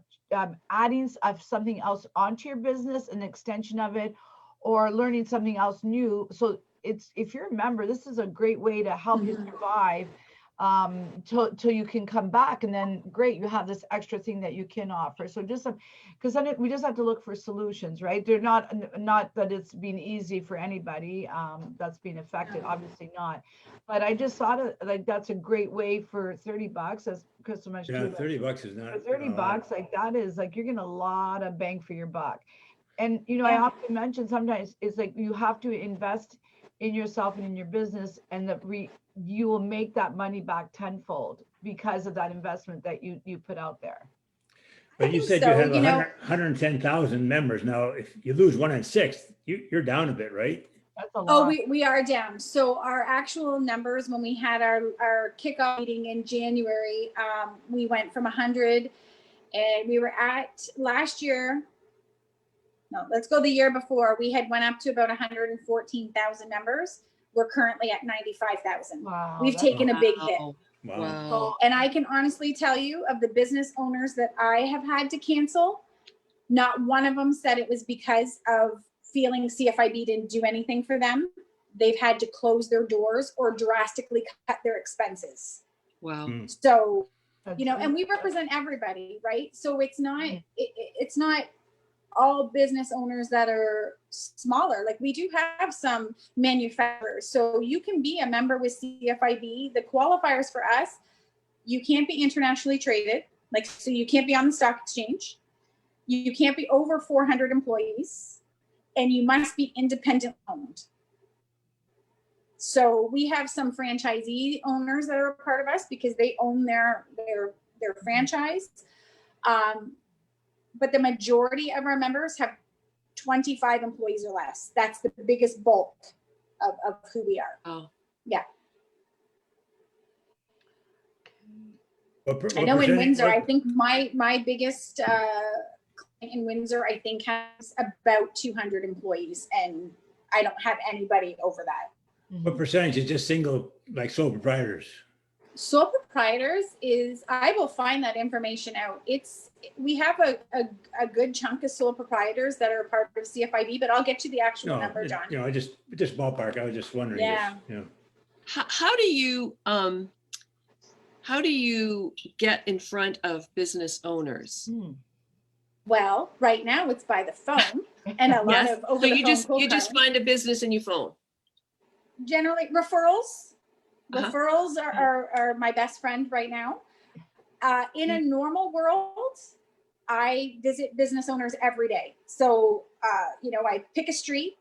adding something else onto your business, an extension of it, or learning something else new. So if you're a member, this is a great way to help you survive till you can come back, and then great, you have this extra thing that you can offer. So just because then we just have to look for solutions, right? They're not that it's been easy for anybody that's being affected, obviously not, but I just thought like that's a great way for $30, as Crystal mentioned. Yeah, $30 is not for $30, like that is like you're getting a lot of bang for your buck. And I often mention sometimes it's like you have to invest in yourself and in your business, and that you will make that money back tenfold because of that investment that you put out there. But you said so, you have 110,000 members. Now, if you lose 1 in 6, you're down a bit, right? That's a lot. Oh, we are down. So our actual numbers, when we had our kickoff meeting in January, we went from 100, and we were at last year, let's go the year before. We had went up to about 114,000 members. We're currently at 95,000. Wow, We've that's taken a big hit. Wow. Wow. And I can honestly tell you, of the business owners that I have had to cancel, not one of them said it was because of feeling CFIB didn't do anything for them. They've had to close their doors or drastically cut their expenses. Wow. So, That's you know, and we represent everybody, right? So it's not, it's not all business owners that are smaller. Like, we do have some manufacturers. So you can be a member with CFIB. The qualifiers for us, you can't be internationally traded. Like, so you can't be on the stock exchange. You can't be over 400 employees, and you must be independent owned. So we have some franchisee owners that are a part of us because they own their franchise. But the majority of our members have 25 employees or less. That's the biggest bulk of who we are. Oh. Yeah. What I know in percentage- Windsor, what- I think my biggest client in Windsor, I think, has about 200 employees, and I don't have anybody over that. What percentage is just single, like sole proprietors? Sole proprietors is, I will find that information out. We have a good chunk of sole proprietors that are part of CFIB, but I'll get you the actual No, number, John. you know, just ballpark. I was just wondering. Yeah. If, you know. How do you get in front of business owners? Well, right now it's by the phone and a lot of over So the you phone just cold calling. find a business and you phone. Generally referrals. Uh-huh. Referrals are my best friend right now. In a normal world, I visit business owners every day. So, you know, I pick a street,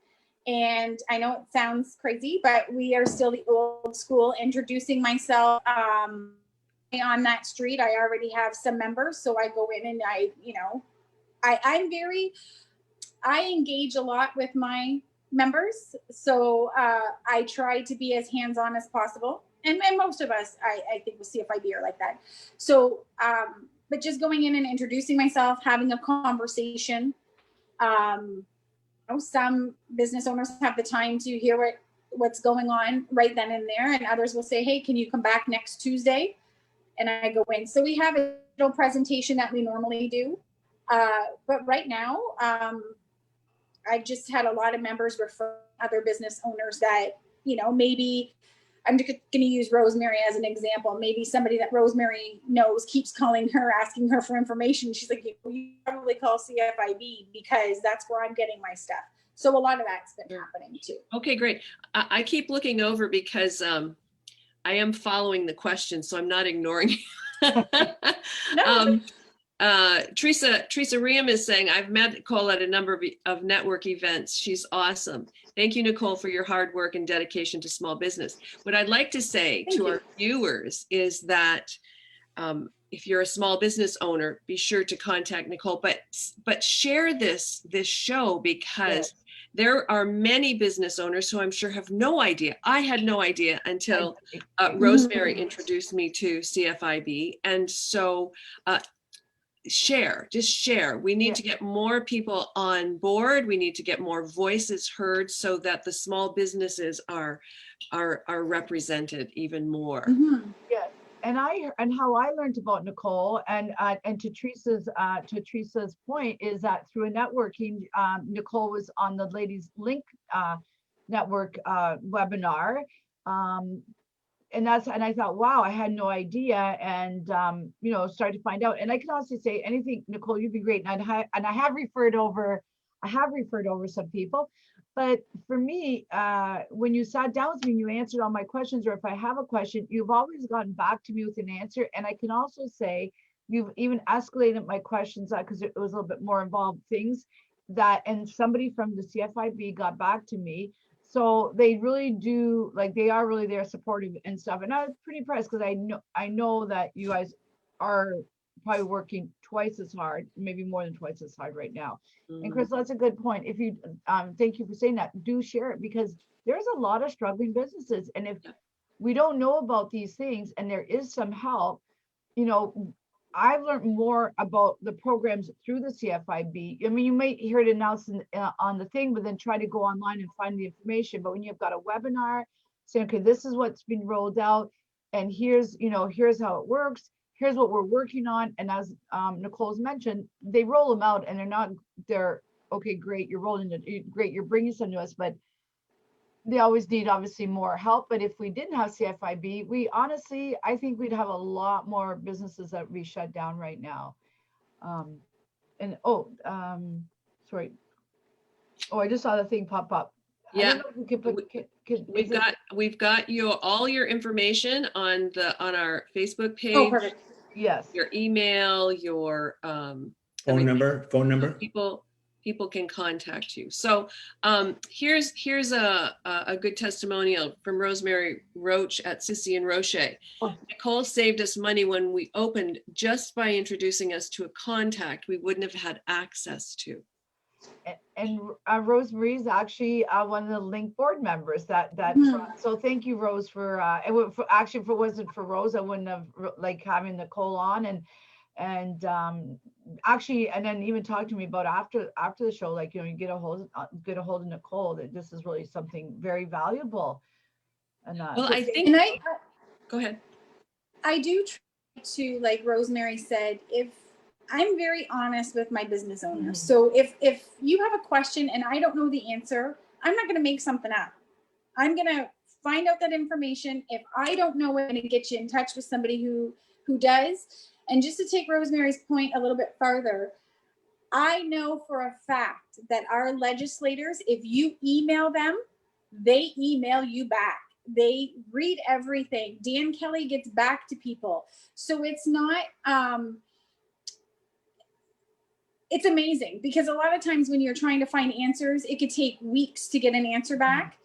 and I know it sounds crazy, but we are still the old school, introducing myself. On that street, I already have some members, so I go in and I engage a lot with my members. So I try to be as hands-on as possible. And most of us, I think with CFIB are like that. So, but just going in and introducing myself, having a conversation. You know, some business owners have the time to hear what's going on right then and there. And others will say, hey, can you come back next Tuesday? And I go in. So we have a little presentation that we normally do. But right now, I've just had a lot of members refer other business owners that, you know, maybe I'm going to use Rosemary as an example. Maybe somebody that Rosemary knows keeps calling her, asking her for information. She's like, you probably call CFIB because that's where I'm getting my stuff. So a lot of that's been happening too. Okay, great. I keep looking over because I am following the questions, so I'm not ignoring. Teresa Riem is saying, I've met Nicole at a number of network events. She's awesome. Thank you, Nicole, for your hard work and dedication to small business. What I'd like to say to our viewers is that if you're a small business owner, be sure to contact Nicole, but share this show because there are many business owners who I'm sure have no idea. I had no idea until Rosemary introduced me to CFIB. And so just share. We need to get more people on board. We need to get more voices heard so that the small businesses are represented even more. Yeah. And how I learned about Nicole and to Teresa's point is that through a networking, Nicole was on the Ladies Link network webinar, and I thought, wow, I had no idea, and you know, started to find out. And I can also say anything, Nicole, you'd be great. And I have referred over some people. But for me, when you sat down with me and you answered all my questions, or if I have a question, you've always gotten back to me with an answer. And I can also say you've even escalated my questions because it was a little bit more involved things and somebody from the CFIB got back to me. So they really do, like, they are really there supportive and stuff. And I was pretty impressed because I know that you guys are probably working twice as hard, maybe more than twice as hard right now. And Chris, that's a good point. If you, thank you for saying that, do share it because there's a lot of struggling businesses. And if we don't know about these things and there is some help, you know, I've learned more about the programs through the CFIB. I mean, you may hear it announced on the thing, but then try to go online and find the information. But when you've got a webinar saying, okay, this is what's been rolled out, and here's, here's how it works, here's what we're working on. And as Nicole's mentioned, they roll them out and they're okay, great, you're rolling it, great, you're bringing some to us, but they always need obviously more help. But if we didn't have CFIB, I think we'd have a lot more businesses that would be shut down right now. Sorry. Oh, I just saw the thing pop up. Yeah. I don't know if we could put, We've got all your information on our Facebook page. Oh, perfect. yes. Your email, your phone number. People can contact you. So here's a good testimonial from Rosemary Roach at Sissy and Roche. Oh. Nicole saved us money when we opened just by introducing us to a contact we wouldn't have had access to. And Rosemary's actually one of the Link board members so thank you, Rose, for if it wasn't for Rose, I wouldn't have having Nicole on and then even talk to me about after the show, you get a hold of Nicole, that this is really something very valuable. And well, I think, and go ahead. I do try to, like Rosemary said, if I'm very honest with my business owners. So if you have a question and I don't know the answer, I'm not going to make something up. I'm going to find out that information. If I don't know it, I'm going to get you in touch with somebody who does. And just to take Rosemary's point a little bit farther, I know for a fact that our legislators, if you email them, they email you back. They read everything. Dan Kelly gets back to people. So it's not, it's amazing, because a lot of times when you're trying to find answers, it could take weeks to get an answer back.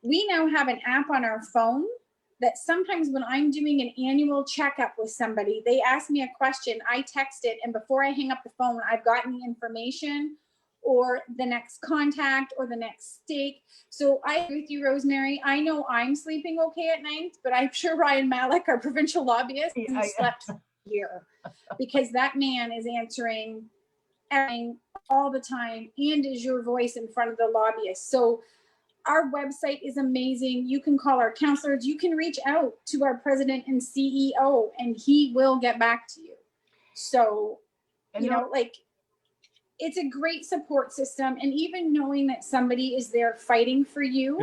We now have an app on our phone that sometimes when I'm doing an annual checkup with somebody, they ask me a question, I text it, and before I hang up the phone, I've gotten the information or the next contact or the next stake. So I agree with you, Rosemary. I know I'm sleeping okay at night, but I'm sure Ryan Malik, our provincial lobbyist, slept here, because that man is answering everything all the time and is your voice in front of the lobbyists. So our website is amazing. You can call our counselors. You can reach out to our president and CEO, and he will get back to you. So, it's a great support system. And even knowing that somebody is there fighting for you.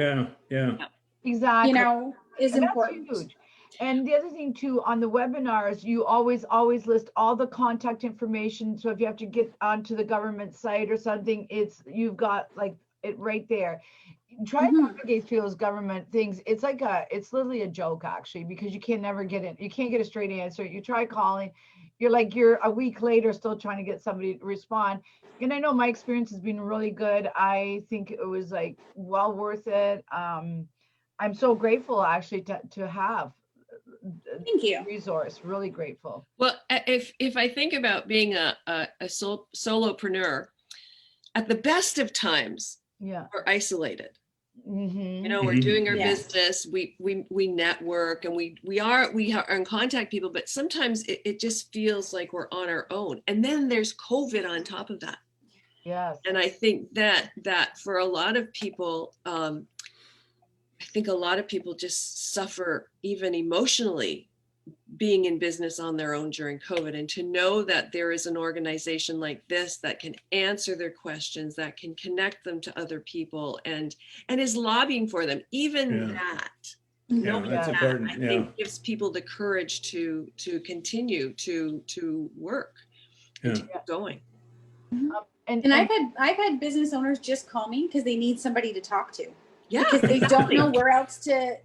Yeah. Exactly. Is important. That's huge. And the other thing too, on the webinars, you always list all the contact information. So if you have to get onto the government site or something, you've got it right there. Try to navigate through those government things. It's literally a joke, actually, because you can never get in. You can't get a straight answer. You try calling, you're a week later still trying to get somebody to respond. And I know my experience has been really good. I think it was well worth it. I'm so grateful actually to have. Thank you. Resource, really grateful. Well, if I think about being a solopreneur, at the best of times, we're isolated. We're doing our business. We network, and we are in contact people, but sometimes it just feels like we're on our own. And then there's COVID on top of that. Yes. And I think that for a lot of people, just suffer even emotionally being in business on their own during COVID. And to know that there is an organization like this that can answer their questions, that can connect them to other people, and is lobbying for them, even that. That's important. I think gives people the courage to continue to work and to keep going. And I've had business owners just call me because they need somebody to talk to. Yeah, because they don't know where else to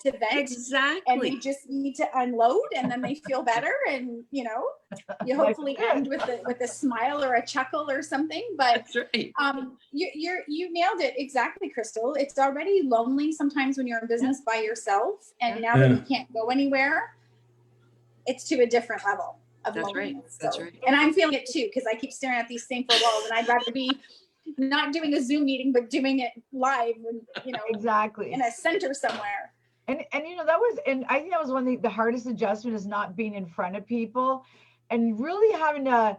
vent. Exactly. And they just need to unload, and then they feel better, and you hopefully end with a smile or a chuckle or something. But that's right. You nailed it exactly, Crystal. It's already lonely sometimes when you're in business by yourself, and now that you can't go anywhere, it's to a different level of loneliness. That's right. And I'm feeling it too, because I keep staring at these same four walls, and I'd rather be not doing a Zoom meeting, but doing it live, and exactly in a center somewhere. And I think that was one of the hardest adjustment, is not being in front of people. and really having to,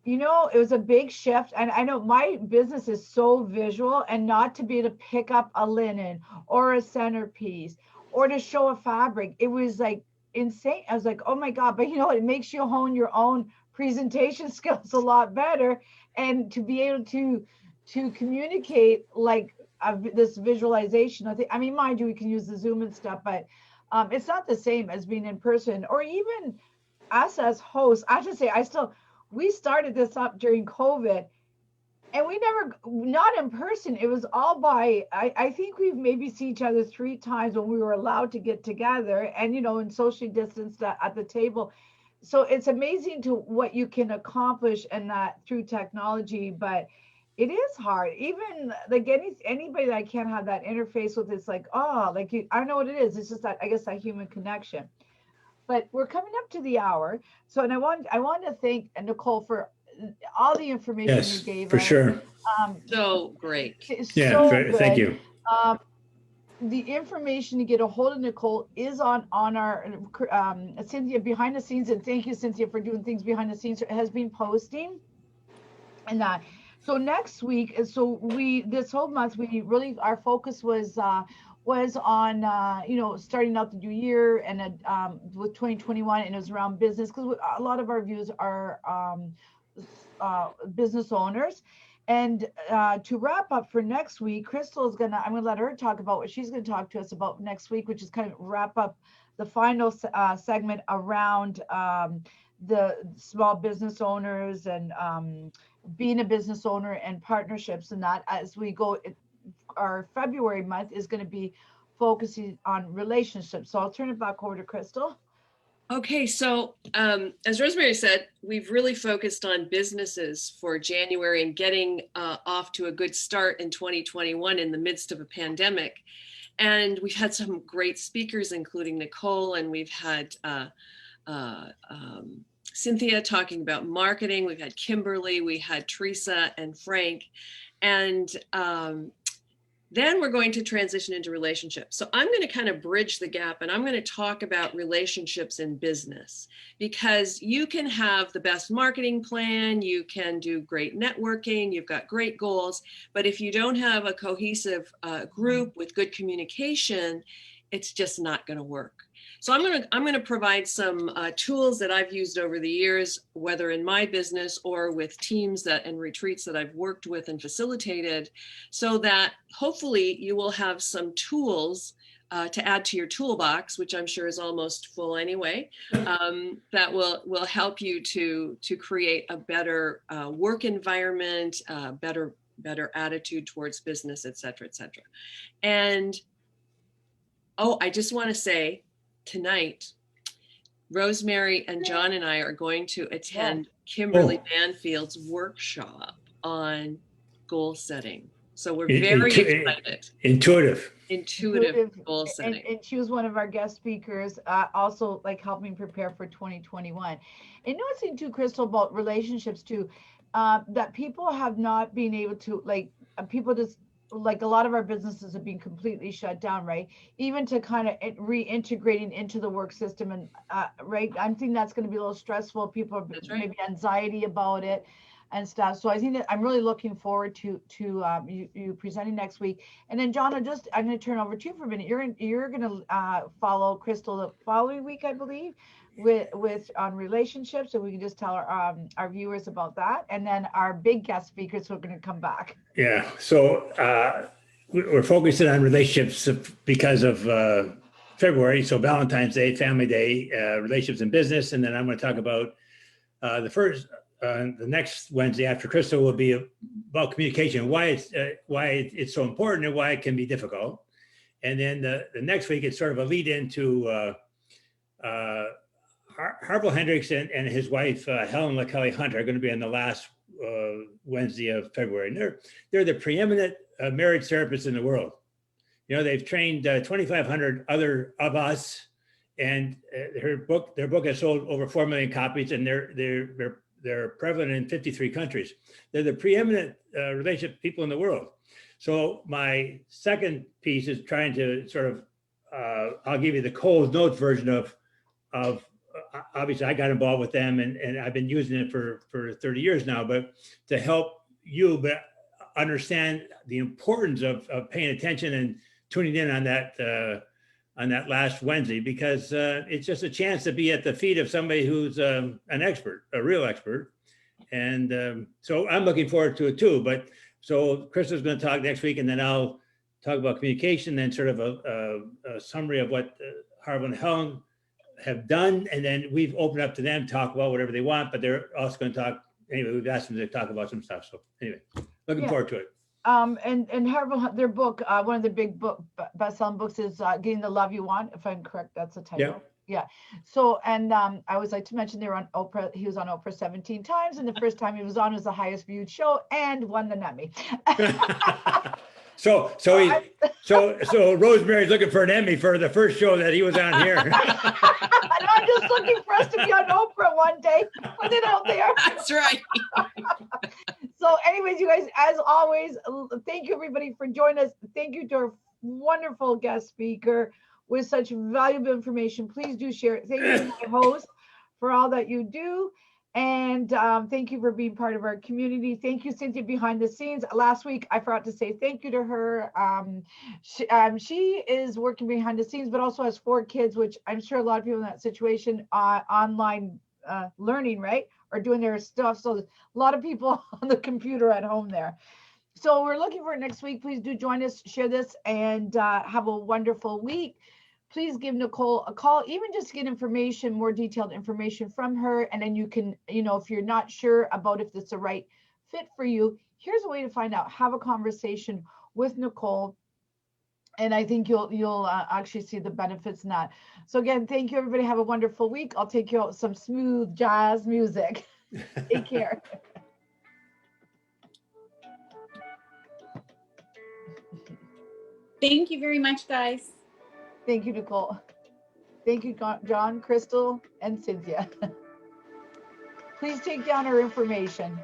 it was a big shift. And I know my business is so visual, and not to be able to pick up a linen or a centerpiece or to show a fabric. It was like insane. I was like, oh my God, but it makes you hone your own presentation skills a lot better. And to be able to communicate like this visualization. I mean, mind you, we can use the Zoom and stuff, but it's not the same as being in person, or even us as hosts. I have to say, we started this up during COVID, and we never, not in person. It was all I think we've maybe seen each other 3 times when we were allowed to get together and, and socially distanced at the table. So it's amazing to what you can accomplish and that through technology, but it is hard. Even like anybody that I can't have that interface with, it's like, I know what it is. It's just that, I guess, that human connection. But we're coming up to the hour. So, and I want to thank Nicole for all the information you gave for us. sure. So great. So good. Thank you. The information to get a hold of Nicole is on our Cynthia behind the scenes, and thank you, Cynthia, for doing things behind the scenes. It has been posting, and so next week. So this whole month we really, our focus was on starting out the new year and with 2021, and it was around business, because a lot of our views are business owners. And to wrap up for next week, Crystal I'm gonna let her talk about what she's gonna talk to us about next week, which is kind of wrap up the final segment around the small business owners and being a business owner and partnerships, and that as we go. Our February month is going to be focusing on relationships. So I'll turn it back over to Crystal. Okay, so as Rosemary said, we've really focused on businesses for January and getting off to a good start in 2021 in the midst of a pandemic. And we've had some great speakers, including Nicole, and we've had Cynthia talking about marketing. We've had Kimberly, we had Teresa and Frank. And then we're going to transition into relationships. So I'm going to kind of bridge the gap, and I'm going to talk about relationships in business, because you can have the best marketing plan, you can do great networking, you've got great goals, but if you don't have a cohesive group with good communication, it's just not going to work. So I'm going to provide some tools that I've used over the years, whether in my business or with teams and retreats that I've worked with and facilitated, so that hopefully you will have some tools to add to your toolbox, which I'm sure is almost full anyway, that will help you to create a better work environment, better attitude towards business, et cetera, et cetera. And I just want to say, tonight, Rosemary and John and I are going to attend Kimberly Banfield's workshop on goal setting. So we're very excited. Intuitive goal setting. And she was one of our guest speakers, also like helping prepare for 2021. And noticing too, Crystal, about relationships too, that people have not been able to, people just, like a lot of our businesses have been completely shut down, right? Even to kind of reintegrating into the work system, and right, I'm thinking that's going to be a little stressful. People are maybe anxiety about it and stuff. So I think that I'm really looking forward to you presenting next week. And then John, I'm going to turn over to you for a minute. You're going to follow Crystal the following week, I believe, with on relationships, so we can just tell our viewers about that, and then our big guest speakers who are going to come back. Yeah, so we're focusing on relationships because of February, so Valentine's Day, Family Day, relationships in business, and then I'm going to talk about the next Wednesday after Crystal will be about communication, why it's so important and why it can be difficult, and then the next week it's sort of a lead into Harville Hendricks and his wife, Helen LaKelly Hunter, are going to be on the last Wednesday of February. And they're the preeminent marriage therapists in the world. They've trained 2,500 other of us, and their book has sold over 4 million copies, and they're prevalent in 53 countries. They're the preeminent relationship people in the world. So my second piece is trying to sort of, I'll give you the Coles Notes version of obviously I got involved with them and I've been using it for 30 years now, but to help you but understand the importance of paying attention and tuning in on that last Wednesday, because it's just a chance to be at the feet of somebody who's an expert, a real expert. And so I'm looking forward to it too. But so Krista's going to talk next week, and then I'll talk about communication, then sort of a summary of what Harville and Helen have done. And then we've opened up to them, talk about whatever they want, but they're also going to talk. Anyway, we've asked them to talk about some stuff. So anyway, looking forward to it. And Harville, their book, one of the big best-selling books is Getting the Love You Want, if I'm correct, that's the title. Yeah. So, and I always like to mention they were on Oprah. He was on Oprah 17 times, and the first time he was on was the highest viewed show and won the Emmy. So Rosemary's looking for an Emmy for the first show that he was on here. And I'm just looking for us to be on Oprah one day. Put it out there. That's right. So anyways, you guys, as always, thank you everybody for joining us. Thank you to our wonderful guest speaker with such valuable information. Please do share it. Thank you to my host for all that you do. And thank you for being part of our community. Thank you, Cynthia, behind the scenes. Last week, I forgot to say thank you to her. She is working behind the scenes, but also has 4 kids, which I'm sure a lot of people in that situation online learning, right? Or doing their stuff. So a lot of people on the computer at home there. So we're looking for it next week. Please do join us, share this, and have a wonderful week. Please give Nicole a call, even just to get information, more detailed information from her. And then you can, if you're not sure about if it's the right fit for you, here's a way to find out. Have a conversation with Nicole. And I think you'll actually see the benefits in that. So again, thank you, everybody. Have a wonderful week. I'll take you out with some smooth jazz music. Take care. Thank you very much, guys. Thank you, Nicole. Thank you, John, Crystal, and Cynthia. Please take down our information.